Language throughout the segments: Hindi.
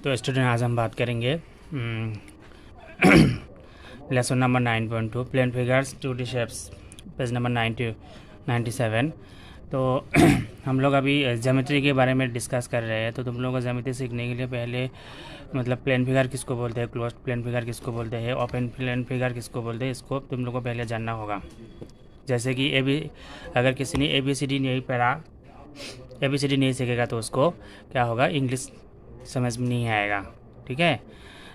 तो स्टूडेंट आज हम बात करेंगे lesson number 9.2 plane figures 2D shapes, page number 97। तो हम लोग अभी ज्योमेट्री के बारे में डिस्कस कर रहे हैं। तो तुम लोगों को ज्योमेट्री सीखने के लिए पहले मतलब प्लेन फिगर किसको बोलते हैं, क्लोज्ड प्लेन फिगर किसको बोलते हैं, ओपन प्लेन फिगर किसको बोलते हैं, इसको तुम लोगों को पहले जानना होगा। जैसे कि अगर किसी ने ABCD नहीं पढ़ा, ABCD नहीं सीखेगा तो उसको क्या होगा, इंग्लिश समझ में नहीं आएगा। ठीक है,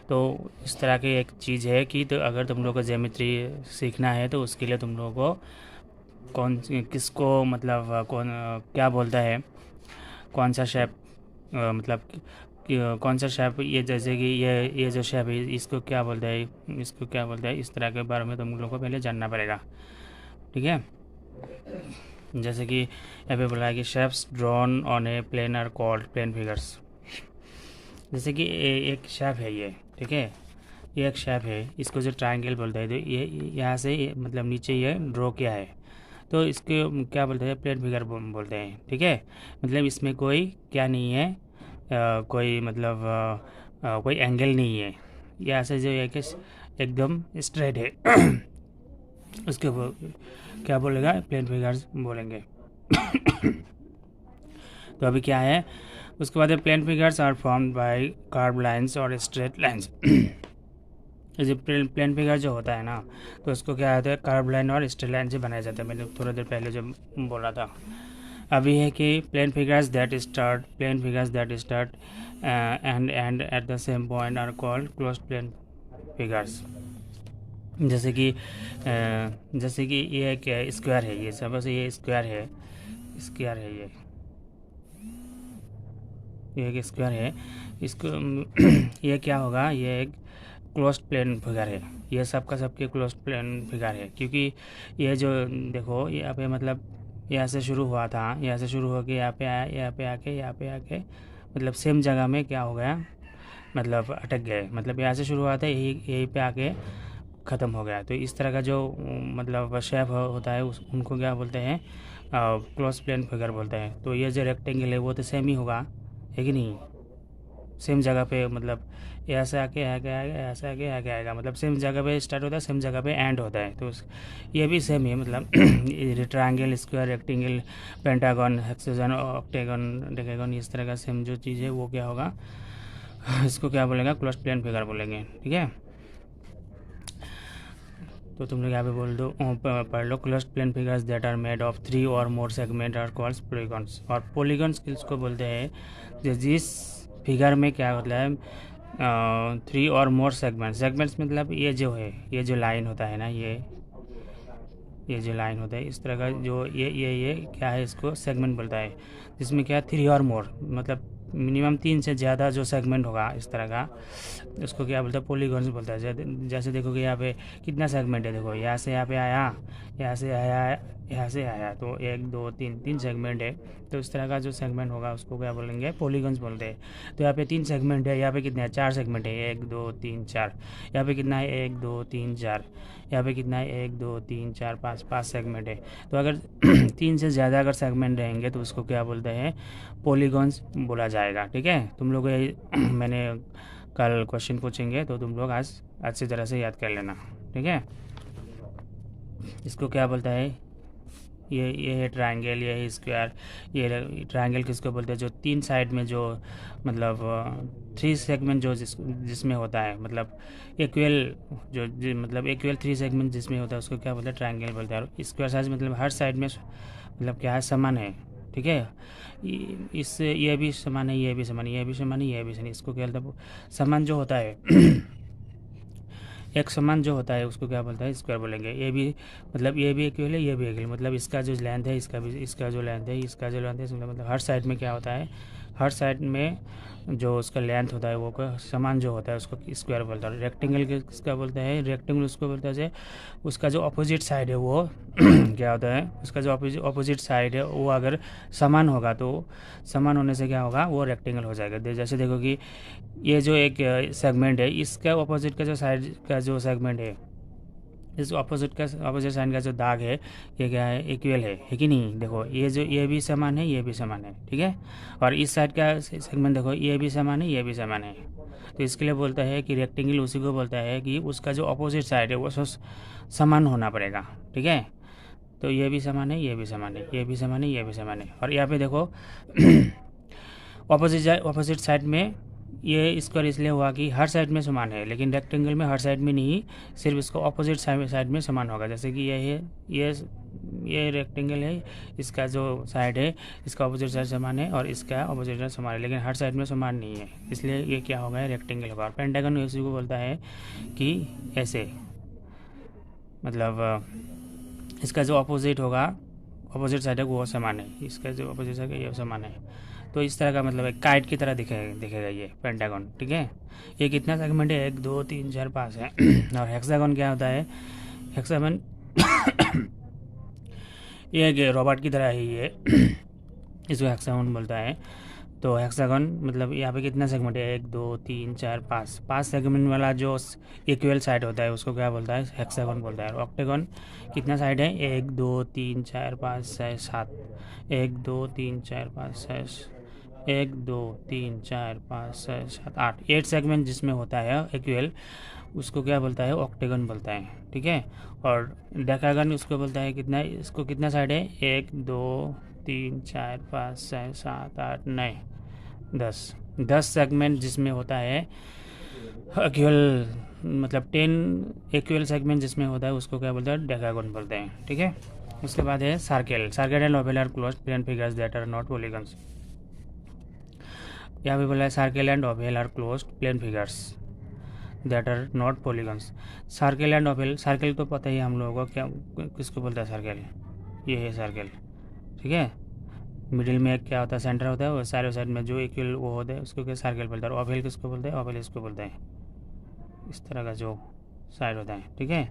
तो इस तरह की एक चीज़ है कि तो अगर तुम लोग को ज्योमेट्री सीखना है तो उसके लिए तुम लोगों को किसको मतलब कौन क्या बोलता है, कौन सा शेप मतलब कौन सा शेप, ये जैसे कि ये जो शेप है इसको क्या बोलता है, इसको क्या बोलता है, इस तरह के बारे में तुम लोगों को पहले जानना पड़ेगा। ठीक है, जैसे कि यहाँ पे बोला है कि shapes drawn on a plane are called plane figures. जैसे कि एक शेप है ये, ठीक है, ये एक शेप है, इसको जो ट्रायंगल बोलते हैं। तो ये यहाँ से मतलब नीचे ये ड्रॉ किया है, तो इसके क्या बोलते हैं, प्लेन फिगर बोलते हैं। ठीक है, मतलब इसमें कोई क्या नहीं है, कोई मतलब कोई एंगल नहीं है, यहाँ से जो है कि एकदम स्ट्रेट है उसके क्या बोलेगा, प्लेन फिगर्स बोलेंगे। तो अभी क्या है, उसके बाद plane figures are formed by curve lines और स्ट्रेट लाइंस। जो प्लेन फिगर जो होता है ना, तो उसको क्या होता है, कर्व लाइन और स्ट्रेट लाइन से बनाया जाता है। मैंने थोड़ा देर पहले जो बोला था। अभी है कि plane figures that start and end at the same point are called closed plane figures. जैसे कि ये एक स्क्वायर है, ये सपोज ये स्क्वायर है, ये एक स्क्वायर है, इसको ये क्या होगा, ये एक क्लोज्ड प्लेन फिगर है। ये सब का सबके क्लोज्ड प्लेन फिगर है, क्योंकि ये जो देखो यहाँ पे मतलब यहाँ से शुरू हुआ था, यहाँ से शुरू होकर यहाँ पे आया, यहाँ पे आके मतलब सेम जगह में क्या हो गया, मतलब अटक गए। मतलब यहाँ से शुरू हुआ था, यहीं पे आके ख़त्म हो गया। तो इस तरह का जो मतलब शेप होता है उनको क्या बोलते हैं, क्लोज प्लेन फिगर बोलते हैं। तो ये जो रेक्टेंगल है वो तो सेम ही होगा, है कि नहीं, सेम जगह पे, मतलब यहाँ से आके आगे आएगा, यहाँ से आके आगे आएगा, मतलब सेम जगह पे स्टार्ट होता है, सेम जगह पे एंड होता है। तो ये भी सेम है, मतलब triangle, square, rectangle, pentagon, hexagon, ऑक्टेगन, decagon, इस तरह का सेम जो चीज़ है वो क्या होगा, इसको क्या बोलेंगे, क्लोज प्लेन फिगर बोलेंगे। ठीक है, तो तुम लोग यहाँ पे बोल दो, पढ़ लो, closed plane figures that are made of 3 और more segment are called polygons. और पॉलीगॉन्स किसको बोलते हैं, जिस फिगर में क्या होता है 3 और मोर सेगमेंट्स मतलब ये जो है, ये जो लाइन होता है ना, ये जो लाइन होता है इस तरह का, जो ये क्या है, इसको सेगमेंट बोलता है। जिसमें क्या 3 और मोर मतलब मिनिमम 3 से ज़्यादा जो सेगमेंट होगा इस तरह का, उसको क्या बोलता है, पॉलीगॉन्स बोलता है। जैसे देखो कि यहाँ पे कितना सेगमेंट है, देखो यहाँ से यहाँ पे आया, यहाँ से आया, यहाँ से आया, तो 1 2 3 सेगमेंट है। तो इस तरह का जो सेगमेंट होगा उसको क्या बोलेंगे, पॉलीगॉन्स बोलते हैं। तो यहाँ पे 3 सेगमेंट है, यहाँ पे कितने हैं, 4 सेगमेंट है, 1 2 3 4। यहाँ पे कितना है, 1 2 3 4। यहाँ पे कितना है, 1 2 3 4 5 सेगमेंट है। तो अगर 3 से ज़्यादा अगर सेगमेंट रहेंगे तो उसको क्या बोलते हैं, पॉलीगॉन्स बोला जाएगा। ठीक है, तुम लोग मैंने कल क्वेश्चन पूछेंगे तो तुम लोग आज अच्छी तरह से याद कर लेना। ठीक है, इसको क्या बोलता है, ये है ट्रायंगल, ये है स्क्वायर। ये ट्रायंगल किसको बोलते हैं, जो 3 साइड में जो मतलब 3 सेगमेंट जो जिसमें होता है, मतलब इक्वल मतलब इक्वल 3 सेगमेंट जिसमें होता है उसको क्या बोलते हैं, ट्रायंगल बोलते हैं। और स्क्वायर साइज मतलब हर साइड में मतलब क्या है, समान है। ठीक है, इससे ये भी समान है, ये भी समान है, ये भी समान है, ये भी समान है, इसको क्या बोलते हैं, समान जो होता है एक समान जो होता है उसको क्या बोलता है, स्क्वायर बोलेंगे। ये भी मतलब ये भी इक्वल है, ये भी इक्वल, मतलब इसका जो लेंथ है, इसका जो लेंथ है, मतलब हर साइड में क्या होता है, हर साइड में जो उसका लेंथ होता है वो समान जो होता है उसको स्क्वायर बोलता है। रेक्टेंगल किसका बोलता है, रेक्टेंगल उसको बोलता है उसका जो अपोजिट साइड है वो क्या होता है, उसका जो अपोजिट साइड है वो अगर समान होगा तो समान होने से क्या होगा, वो रेक्टेंगल हो जाएगा। जैसे देखो कि ये जो एक सेगमेंट है, इसका अपोजिट का जो साइड का जो सेगमेंट है, इस अपोजिट साइड का जो दाग है ये क्या है, इक्वल है कि नहीं। देखो ये भी समान है, ये भी समान है। ठीक है, और इस साइड का सेगमेंट देखो, ये भी समान है, ये भी समान है। तो इसके लिए बोलता है कि रेक्टेंगल उसी को बोलता है कि उसका जो अपोजिट साइड है वो समान होना पड़ेगा, ठीक है। तो ये भी समान है, ये भी समान है, ये भी समान है, ये भी समान है। और यहाँ पे देखो ऑपोजिट साइड में ये स्क्वायर इसलिए हुआ कि हर साइड में समान है, लेकिन रेक्टेंगल में हर साइड में नहीं, सिर्फ इसको ऑपोजिट साइड में समान होगा। जैसे कि ये है, ये रेक्टेंगल है, इसका जो साइड है इसका ऑपोजिट साइड समान है और इसका ऑपोजिट साइड समान है, लेकिन हर साइड में समान नहीं है, इसलिए ये क्या होगा, रेक्टेंगल होगा। और पेंटागन इसी को बोलता है कि ऐसे, मतलब इसका जो अपोजिट होगा, अपोजिट साइड है वो समान है, इसका जो अपोजिट साइड है ये समान है। तो इस तरह का मतलब एक काइट की तरह दिखेगा ये पेंटागन, ठीक है। ये कितना सेगमेंट है, 1 2 3 4 5 है। और हेक्सागन क्या होता है, हेक्सागन ये एक रॉबर्ट की तरह ही है, इसको हेक्सागन बोलता है। तो हेक्सागन मतलब यहाँ पे कितना सेगमेंट है, 1 2 3 4 5 सेगमेंट वाला जो इक्वल साइड होता है उसको क्या बोलता है, हेक्सागन बोलता है। और ऑक्टेगन कितना साइड है, 1 2 3 4 5 6 7, 1 2 3 4 5 6, 1 2 3 4 5 6 7 8 सेगमेंट जिसमें होता है इक्वल, उसको क्या बोलता है, ऑक्टेगन बोलता है, ठीक है। और डेकागन उसको बोलता है कितना, इसको कितना साइड है, 1 2 3 4 5 6 7 8 9 10 सेगमेंट जिसमें होता है इक्वल, मतलब 10 इक्वल सेगमेंट जिसमें होता है उसको क्या बोलते हैं, डेकागन बोलते हैं, ठीक है। उसके बाद है circle and oval are closed plane figures that are not polygons. यहाँ पे बोला है circle and oval are closed plane figures that are not polygons. Circle and oval, circle तो पता ही हम लोगों को क्या किसको बोलता है, सर्कल, ये है सर्कल, ठीक है। मिडिल में एक क्या होता है, सेंटर होता है, और सारे साइड में जो इक्वल वो होता है उसको क्या सर्कल बोलता है। और ओवल किसको बोलते हैं, ओवल इसको बोलते हैं, इस तरह का जो साइड होता है, ठीक है,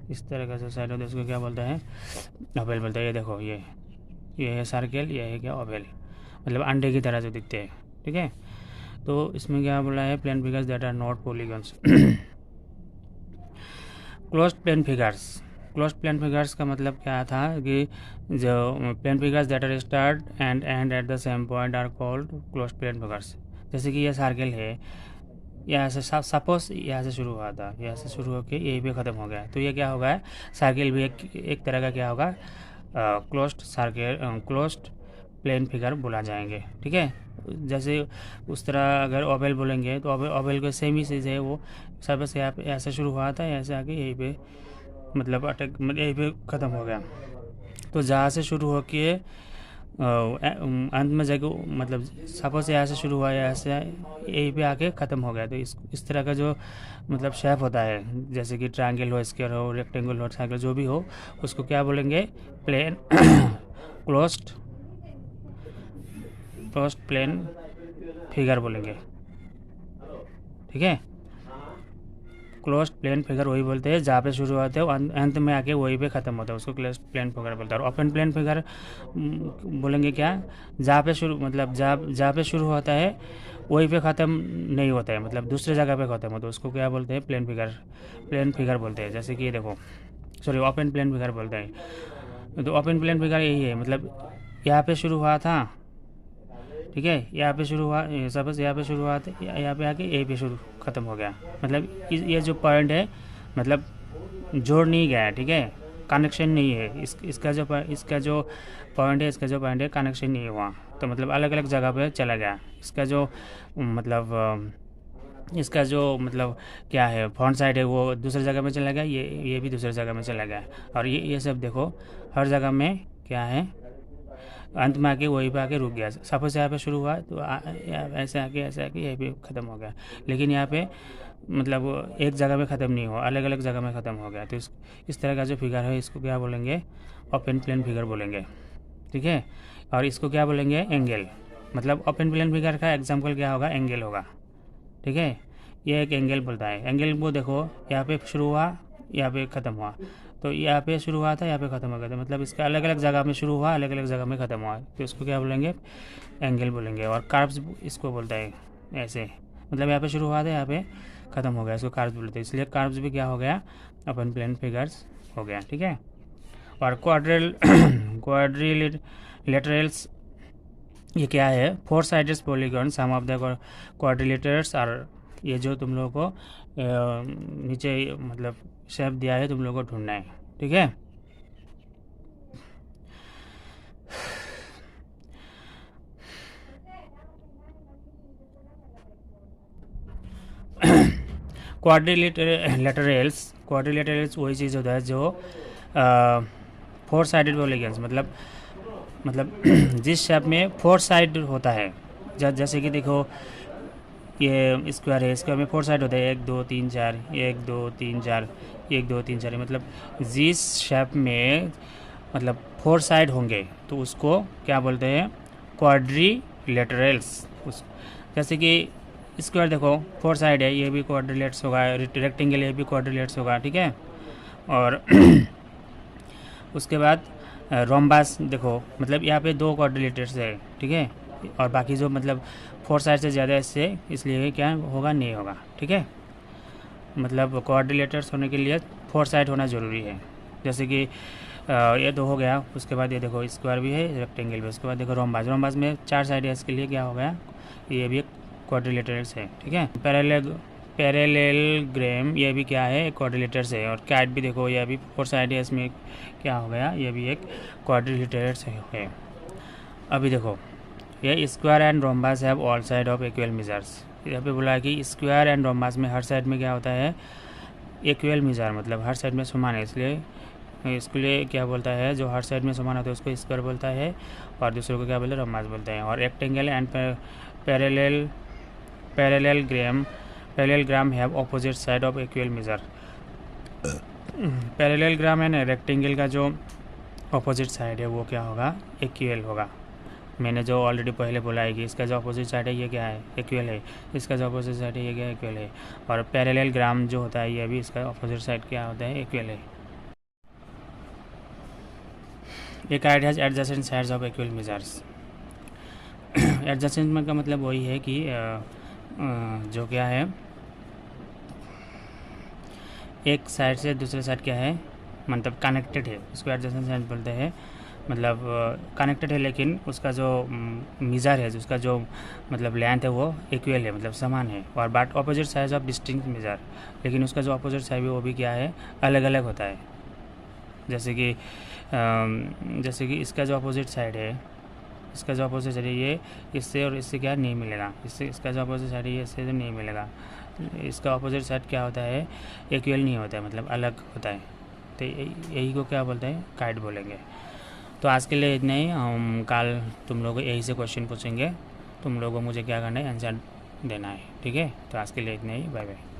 इस तरह का जो साइड होता है उसको क्या बोलता है, ओवल बोलता है। ये देखो ये है सर्कल, ये है क्या, ओवल, मतलब अंडे की तरह जो दिखते हैं, ठीक है। तो इसमें क्या बोला है, plane figures that are not polygons. Closed plane figures का मतलब क्या था कि जो plane figures that are start and end at the same point are called closed plane figures. जैसे कि ये सर्कल है, यहाँ से सपोज यहाँ से शुरू हुआ था, यहाँ से शुरू होकर यहीं पे ख़त्म हो गया, तो ये क्या होगा, सर्कल भी एक तरह का क्या होगा, क्लोज्ड प्लेन फिगर बोला जाएंगे, ठीक है। जैसे उस तरह अगर ओवल बोलेंगे तो ओवल का सेम ही चीज़ है, वो सबस यहाँ पे ऐसे शुरू हुआ था, ऐसे आके यहीं पे मतलब यहीं पे ख़त्म हो गया। तो जहाँ से शुरू हो के अंत में जाके, मतलब सपोज यहाँ से शुरू हुआ, यहाँ से यहीं पे आके ख़त्म हो गया। तो इस तरह का जो मतलब शेप होता है, जैसे कि ट्रायंगल हो, स्क्वायर हो, रेक्टेंगल हो, सर्कल जो भी हो, उसको क्या बोलेंगे, प्लेन क्लोज्ड प्लेन फिगर बोलेंगे, ठीक है। क्लोज्ड प्लेन फिगर वही बोलते हैं जहाँ पे शुरू होते हैं अंत में आके वहीं पे ख़त्म होता है, उसको क्लोज्ड प्लेन फिगर बोलते हैं। और ओपन प्लेन फिगर बोलेंगे क्या, जहाँ पे शुरू, मतलब जहाँ पे शुरू होता है वहीं पे ख़त्म नहीं होता है, मतलब दूसरे जगह पे ख़त्म होता है, उसको क्या बोलते हैं, प्लेन फिगर बोलते हैं। जैसे कि ये देखो, सॉरी, ओपन प्लेन फिगर बोलते हैं। तो ओपन प्लेन फिगर यही है, मतलब यहाँ पे शुरू हुआ था, ठीक है, यहाँ पे शुरू हुआ, सपोज यहाँ पे शुरू हुआ था, यहाँ पे आके यहीं पे शुरू ख़त्म हो गया, मतलब ये जो पॉइंट है, मतलब जोड़ नहीं गया, ठीक है, कनेक्शन नहीं है, इसका जो पॉइंट है, इसका जो पॉइंट है, कनेक्शन नहीं हुआ, तो मतलब अलग अलग जगह पे चला गया। इसका जो मतलब क्या है, फ्रंट साइड है वो दूसरी जगह में चला गया, ये भी दूसरी जगह में चला गया। और ये सब देखो हर जगह में क्या है, अंत में आके वहीं पे आके रुक गया। सपोज यहाँ पे शुरू हुआ तो ऐसे आके यहीं पे ख़त्म हो गया, लेकिन यहाँ पे मतलब एक जगह में ख़त्म नहीं हुआ, अलग अलग जगह में ख़त्म हो गया। तो इस तरह का जो फिगर है इसको क्या बोलेंगे, ओपन प्लेन फिगर बोलेंगे, ठीक है। और इसको क्या बोलेंगे, एंगल, मतलब ओपन प्लेन फिगर का एग्जाम्पल क्या होगा, एंगल होगा, ठीक है। ये एक एंगल बोलता है, एंगल वो देखो यहाँ पे शुरू हुआ, यहाँ पे ख़त्म हुआ, तो यहाँ पे शुरू हुआ था, यहाँ पे ख़त्म हो गया था, मतलब इसका अलग अलग जगह में शुरू हुआ, अलग अलग जगह में ख़त्म हुआ, तो इसको क्या बोलेंगे, एंगल बोलेंगे। और कर्व्स इसको बोलता है, ऐसे मतलब यहाँ पे शुरू हुआ था, यहाँ पे ख़त्म हो गया, इसको कर्व्स बोलते हैं, इसलिए कर्व्स भी क्या हो गया, ओपन प्लेन फिगर्स हो गया, ठीक है। और ये जो तुम लोगों को नीचे मतलब शेप दिया है तुम लोगों को ढूंढना है, ठीक है। क्वाड्रिलेटरल्स वही चीज़ होता है जो 4 साइडेड पॉलीगन्स मतलब जिस शेप में 4 साइड होता है। जैसे कि देखो ये स्क्वायर है, स्क्वायर में 4 साइड होता है, 1 2 3 4, 1 2 3 4, 1 2 3 4, मतलब जिस शेप में मतलब 4 साइड होंगे तो उसको क्या बोलते हैं, क्वाड्रिलेटरल्स। उस जैसे कि स्क्वायर देखो 4 साइड है, ये भी क्वाड्रिलेट्स होगा, रेक्टेंगल ये भी क्वाड्रिलेट्स होगा, ठीक है। और उसके बाद रोम्बस देखो, मतलब यहाँ पे 2 क्वाड्रिलेटर्स है, ठीक है, और बाकी जो मतलब 4 साइड से ज़्यादा इससे, इसलिए क्या होगा, नहीं होगा, ठीक है। मतलब क्वाड्रिलेटर्स होने के लिए 4 साइड होना ज़रूरी है। जैसे कि ये तो हो गया। उसके बाद ये देखो स्क्वायर भी है, रेक्टेंगल भी। उसके बाद देखो रोम्बस में 4 साइड है, इसके लिए क्या हो गया, ये भी एक क्वाड्रिलेटर्स है, ठीक है। पैरेललोग्राम ये भी क्या है, क्वाड्रिलेटर्स है। और कैट भी देखो, ये भी 4 साइड है, इसमें क्या हो गया, ये भी एक क्वाड्रिलेटर्स है। अभी देखो ये square and rhombus have all side of equal measures. यहाँ पे बोला है कि स्क्वायर एंड रोम्बस में हर साइड में क्या होता है, इक्वल मेजर, मतलब हर साइड में समान है, इसलिए इसके लिए क्या बोलता है, जो हर साइड में समान होता है उसको स्क्वायर बोलता है, और दूसरे को क्या बोलते हैं, रोम्बस बोलते हैं। और rectangle and parallelogram have opposite side of equal major. Parallelogram and rectangle का जो ऑपोजिट साइड है वो क्या होगा, इक्वल होगा। मैंने जो ऑलरेडी पहले बोला है कि इसका जो अपोजिट साइड है ये क्या है, इक्वल है, इसका जो अपोजिट साइड है ये क्या है, इक्वल है। और पैरेललोग्राम जो होता है ये भी इसका अपोजिट साइड क्या होता है, इक्वल है। एक kite has adjacent sides of equal measures. Adjacent का मतलब वही है कि जो क्या है, एक साइड से दूसरे साइड क्या है, मतलब कनेक्टेड है, उसको एडजेसेंट साइड बोलते हैं। मतलब कनेक्टेड है, लेकिन उसका जो मेजर है, उसका जो मतलब लेंथ है वो इक्वल है, मतलब समान है। और but opposite side of distinct major, लेकिन उसका जो अपोजिट साइड है वो भी क्या है, अलग अलग होता है। जैसे कि इसका जो अपोजिट साइड है, इसका जो अपोजिट साइड है ये इससे और इससे क्या नहीं मिलेगा, इससे इसका जो अपोजिट साइड है ये इससे तो नहीं मिलेगा। इसका अपोजिट साइड क्या होता है, इक्वल नहीं होता है, मतलब अलग होता है। तो यही को क्या बोलते हैं, काइट बोलेंगे। तो आज के लिए इतना ही। हम कल तुम लोगों को यही से क्वेश्चन पूछेंगे, तुम लोगों को मुझे क्या करना है, आंसर देना है, ठीक है। तो आज के लिए इतना ही, बाय बाय।